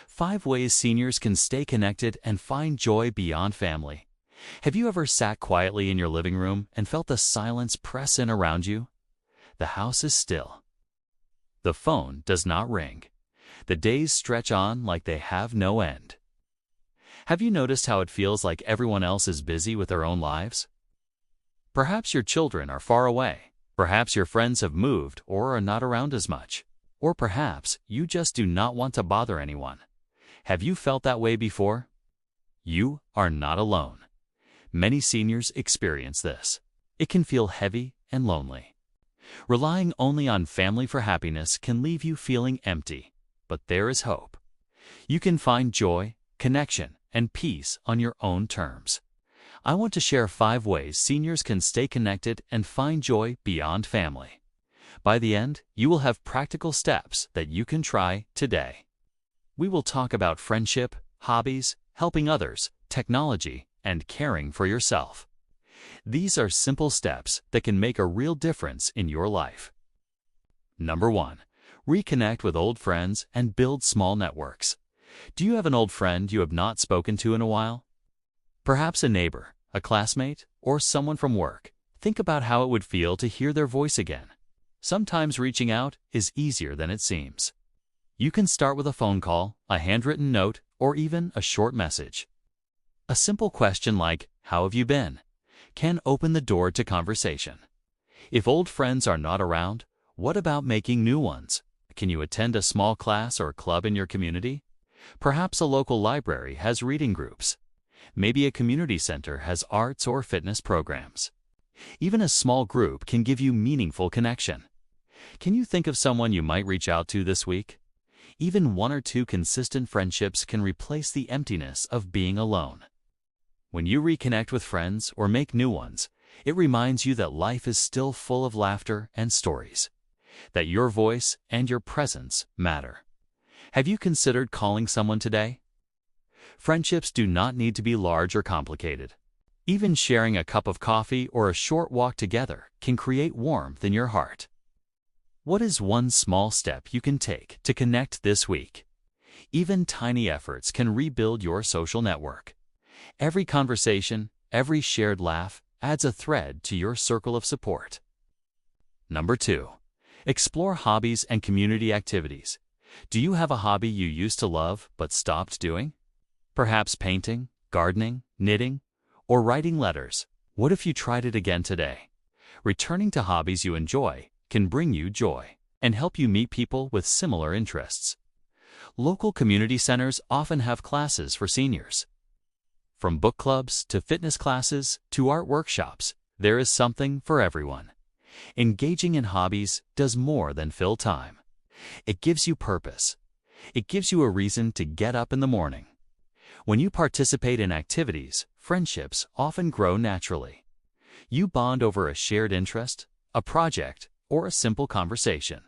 5 ways seniors can stay connected and find joy beyond family. Have you ever sat quietly in your living room and felt the silence press in around you? The house is still. The phone does not ring. The days stretch on like they have no end. Have you noticed how it feels like everyone else is busy with their own lives? Perhaps your children are far away. Perhaps your friends have moved or are not around as much. Or perhaps you just do not want to bother anyone. Have you felt that way before? You are not alone. Many seniors experience this. It can feel heavy and lonely. Relying only on family for happiness can leave you feeling empty, but there is hope. You can find joy, connection, and peace on your own terms. I want to share 5 ways seniors can stay connected and find joy beyond family. By the end, you will have practical steps that you can try today. We will talk about friendship, hobbies, helping others, technology, and caring for yourself. These are simple steps that can make a real difference in your life. Number 1. Reconnect with old friends and build small networks. Do you have an old friend you have not spoken to in a while? Perhaps a neighbor, a classmate, or someone from work. Think about how it would feel to hear their voice again. Sometimes reaching out is easier than it seems. You can start with a phone call, a handwritten note, or even a short message. A simple question like, "How have you been?" can open the door to conversation. If old friends are not around, what about making new ones? Can you attend a small class or club in your community? Perhaps a local library has reading groups. Maybe a community center has arts or fitness programs. Even a small group can give you meaningful connection. Can you think of someone you might reach out to this week? Even 1 or 2 consistent friendships can replace the emptiness of being alone. When you reconnect with friends or make new ones, it reminds you that life is still full of laughter and stories, that your voice and your presence matter. Have you considered calling someone today? Friendships do not need to be large or complicated. Even sharing a cup of coffee or a short walk together can create warmth in your heart. What is one small step you can take to connect this week? Even tiny efforts can rebuild your social network. Every conversation, every shared laugh adds a thread to your circle of support. Number 2. Explore hobbies and community activities. Do you have a hobby you used to love but stopped doing? Perhaps painting, gardening, knitting, or writing letters. What if you tried it again today? Returning to hobbies you enjoy can bring you joy and help you meet people with similar interests. Local community centers often have classes for seniors. From book clubs to fitness classes to art workshops, there is something for everyone. Engaging in hobbies does more than fill time. It gives you purpose. It gives you a reason to get up in the morning. When you participate in activities, friendships often grow naturally. You bond over a shared interest, a project, or a simple conversation.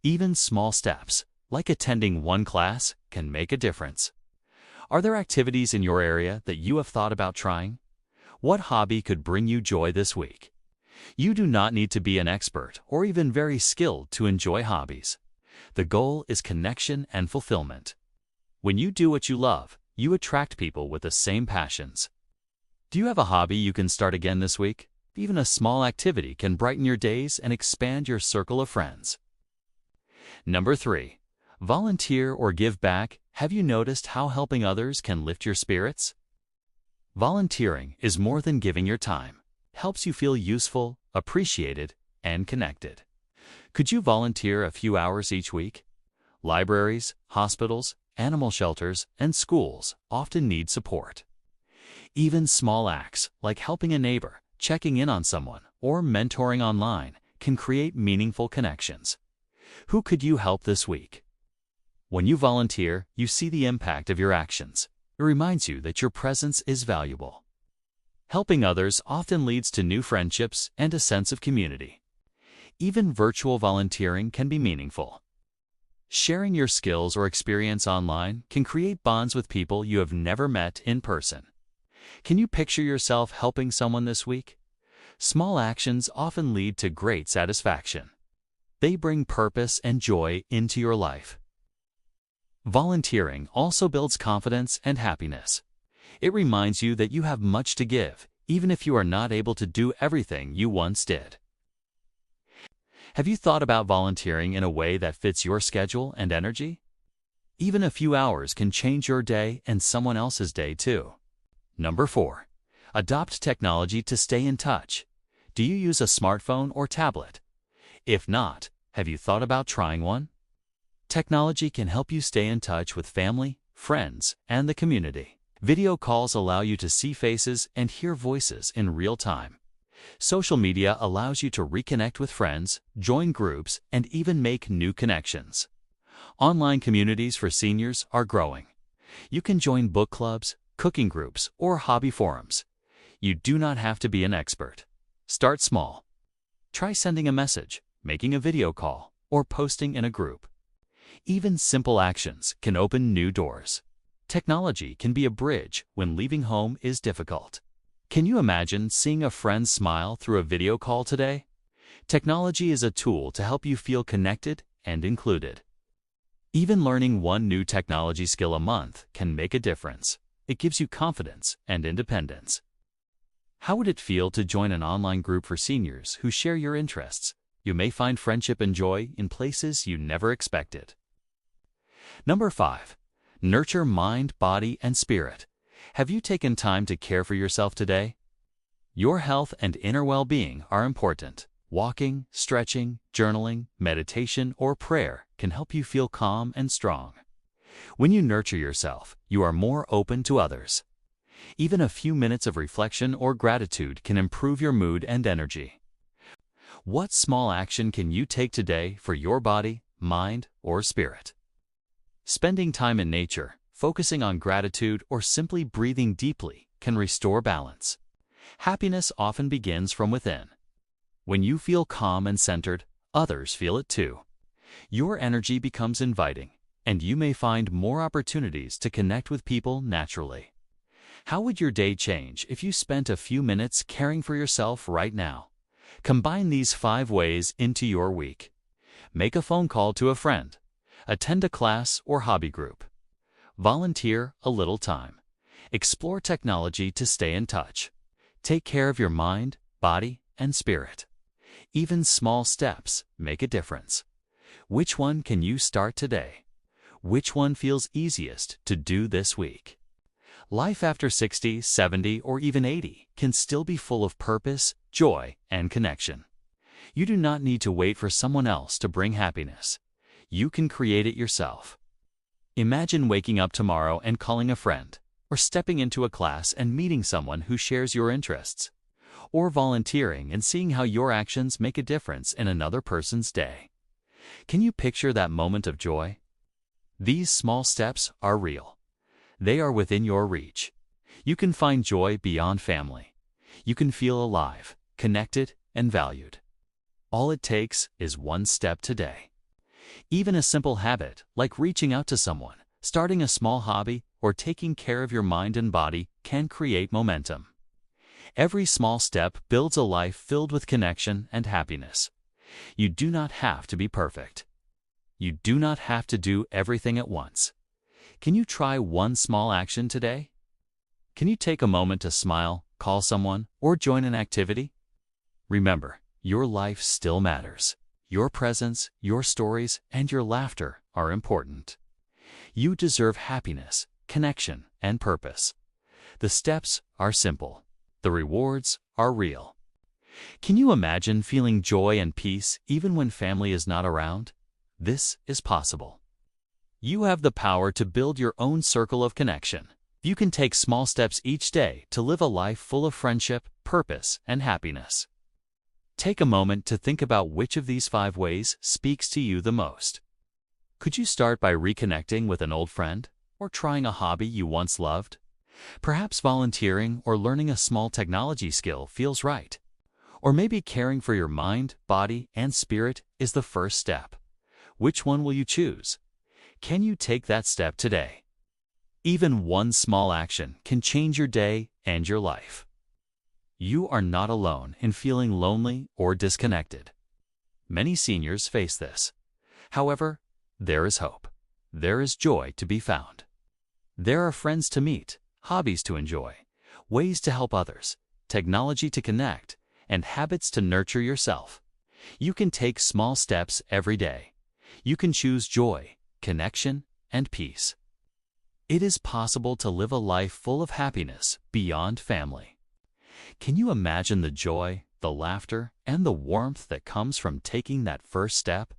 Even small steps, like attending one class, can make a difference. Are there activities in your area that you have thought about trying? What hobby could bring you joy this week? You do not need to be an expert or even very skilled to enjoy hobbies. The goal is connection and fulfillment. When you do what you love, you attract people with the same passions. Do you have a hobby you can start again this week? Even a small activity can brighten your days and expand your circle of friends. Number 3. Volunteer or give back. Have you noticed how helping others can lift your spirits? Volunteering is more than giving your time. It helps you feel useful, appreciated, and connected. Could you volunteer a few hours each week? Libraries, hospitals, animal shelters, and schools often need support. Even small acts like helping a neighbor, checking in on someone, or mentoring online can create meaningful connections. Who could you help this week? When you volunteer, you see the impact of your actions. It reminds you that your presence is valuable. Helping others often leads to new friendships and a sense of community. Even virtual volunteering can be meaningful. Sharing your skills or experience online can create bonds with people you have never met in person. Can you picture yourself helping someone this week? Small actions often lead to great satisfaction. They bring purpose and joy into your life. Volunteering also builds confidence and happiness. It reminds you that you have much to give, even if you are not able to do everything you once did. Have you thought about volunteering in a way that fits your schedule and energy? Even a few hours can change your day and someone else's day too. Number 4. Adopt technology to stay in touch. Do you use a smartphone or tablet? If not, have you thought about trying one? Technology can help you stay in touch with family, friends, and the community. Video calls allow you to see faces and hear voices in real time. Social media allows you to reconnect with friends, join groups, and even make new connections. Online communities for seniors are growing. You can join book clubs, cooking groups, or hobby forums. You do not have to be an expert. Start small. Try sending a message, making a video call, or posting in a group. Even simple actions can open new doors. Technology can be a bridge when leaving home is difficult. Can you imagine seeing a friend smile through a video call today? Technology is a tool to help you feel connected and included. Even learning one new technology skill a month can make a difference. It gives you confidence and independence. How would it feel to join an online group for seniors who share your interests? You may find friendship and joy in places you never expected. Number 5. Nurture mind, body, and spirit. Have you taken time to care for yourself today? Your health and inner well-being are important. Walking, stretching, journaling, meditation, or prayer can help you feel calm and strong. When you nurture yourself, you are more open to others. Even a few minutes of reflection or gratitude can improve your mood and energy. What small action can you take today for your body, mind, or spirit? Spending time in nature, focusing on gratitude, or simply breathing deeply can restore balance. Happiness often begins from within. When you feel calm and centered, others feel it too. Your energy becomes inviting, and you may find more opportunities to connect with people naturally. How would your day change if you spent a few minutes caring for yourself right now? Combine these 5 ways into your week. Make a phone call to a friend. Attend a class or hobby group. Volunteer a little time. Explore technology to stay in touch. Take care of your mind, body, and spirit. Even small steps make a difference. Which one can you start today? Which one feels easiest to do this week? Life after 60, 70, or even 80 can still be full of purpose, joy, and connection. You do not need to wait for someone else to bring happiness. You can create it yourself. Imagine waking up tomorrow and calling a friend, or stepping into a class and meeting someone who shares your interests, or volunteering and seeing how your actions make a difference in another person's day. Can you picture that moment of joy? These small steps are real. They are within your reach. You can find joy beyond family. You can feel alive, connected, and valued. All it takes is one step today. Even a simple habit, like reaching out to someone, starting a small hobby, or taking care of your mind and body, can create momentum. Every small step builds a life filled with connection and happiness. You do not have to be perfect. You do not have to do everything at once. Can you try one small action today? Can you take a moment to smile, call someone, or join an activity? Remember, your life still matters. Your presence, your stories, and your laughter are important. You deserve happiness, connection, and purpose. The steps are simple. The rewards are real. Can you imagine feeling joy and peace even when family is not around? This is possible. You have the power to build your own circle of connection. You can take small steps each day to live a life full of friendship, purpose, and happiness. Take a moment to think about which of these 5 ways speaks to you the most. Could you start by reconnecting with an old friend, or trying a hobby you once loved? Perhaps volunteering or learning a small technology skill feels right. Or maybe caring for your mind, body, and spirit is the first step. Which one will you choose? Can you take that step today? Even one small action can change your day and your life. You are not alone in feeling lonely or disconnected. Many seniors face this. However, there is hope. there is joy to be found. There are friends to meet, hobbies to enjoy, ways to help others, technology to connect, and habits to nurture yourself. You can take small steps every day. You can choose joy, connection, and peace. It is possible to live a life full of happiness beyond family. Can you imagine the joy, the laughter, and the warmth that comes from taking that first step?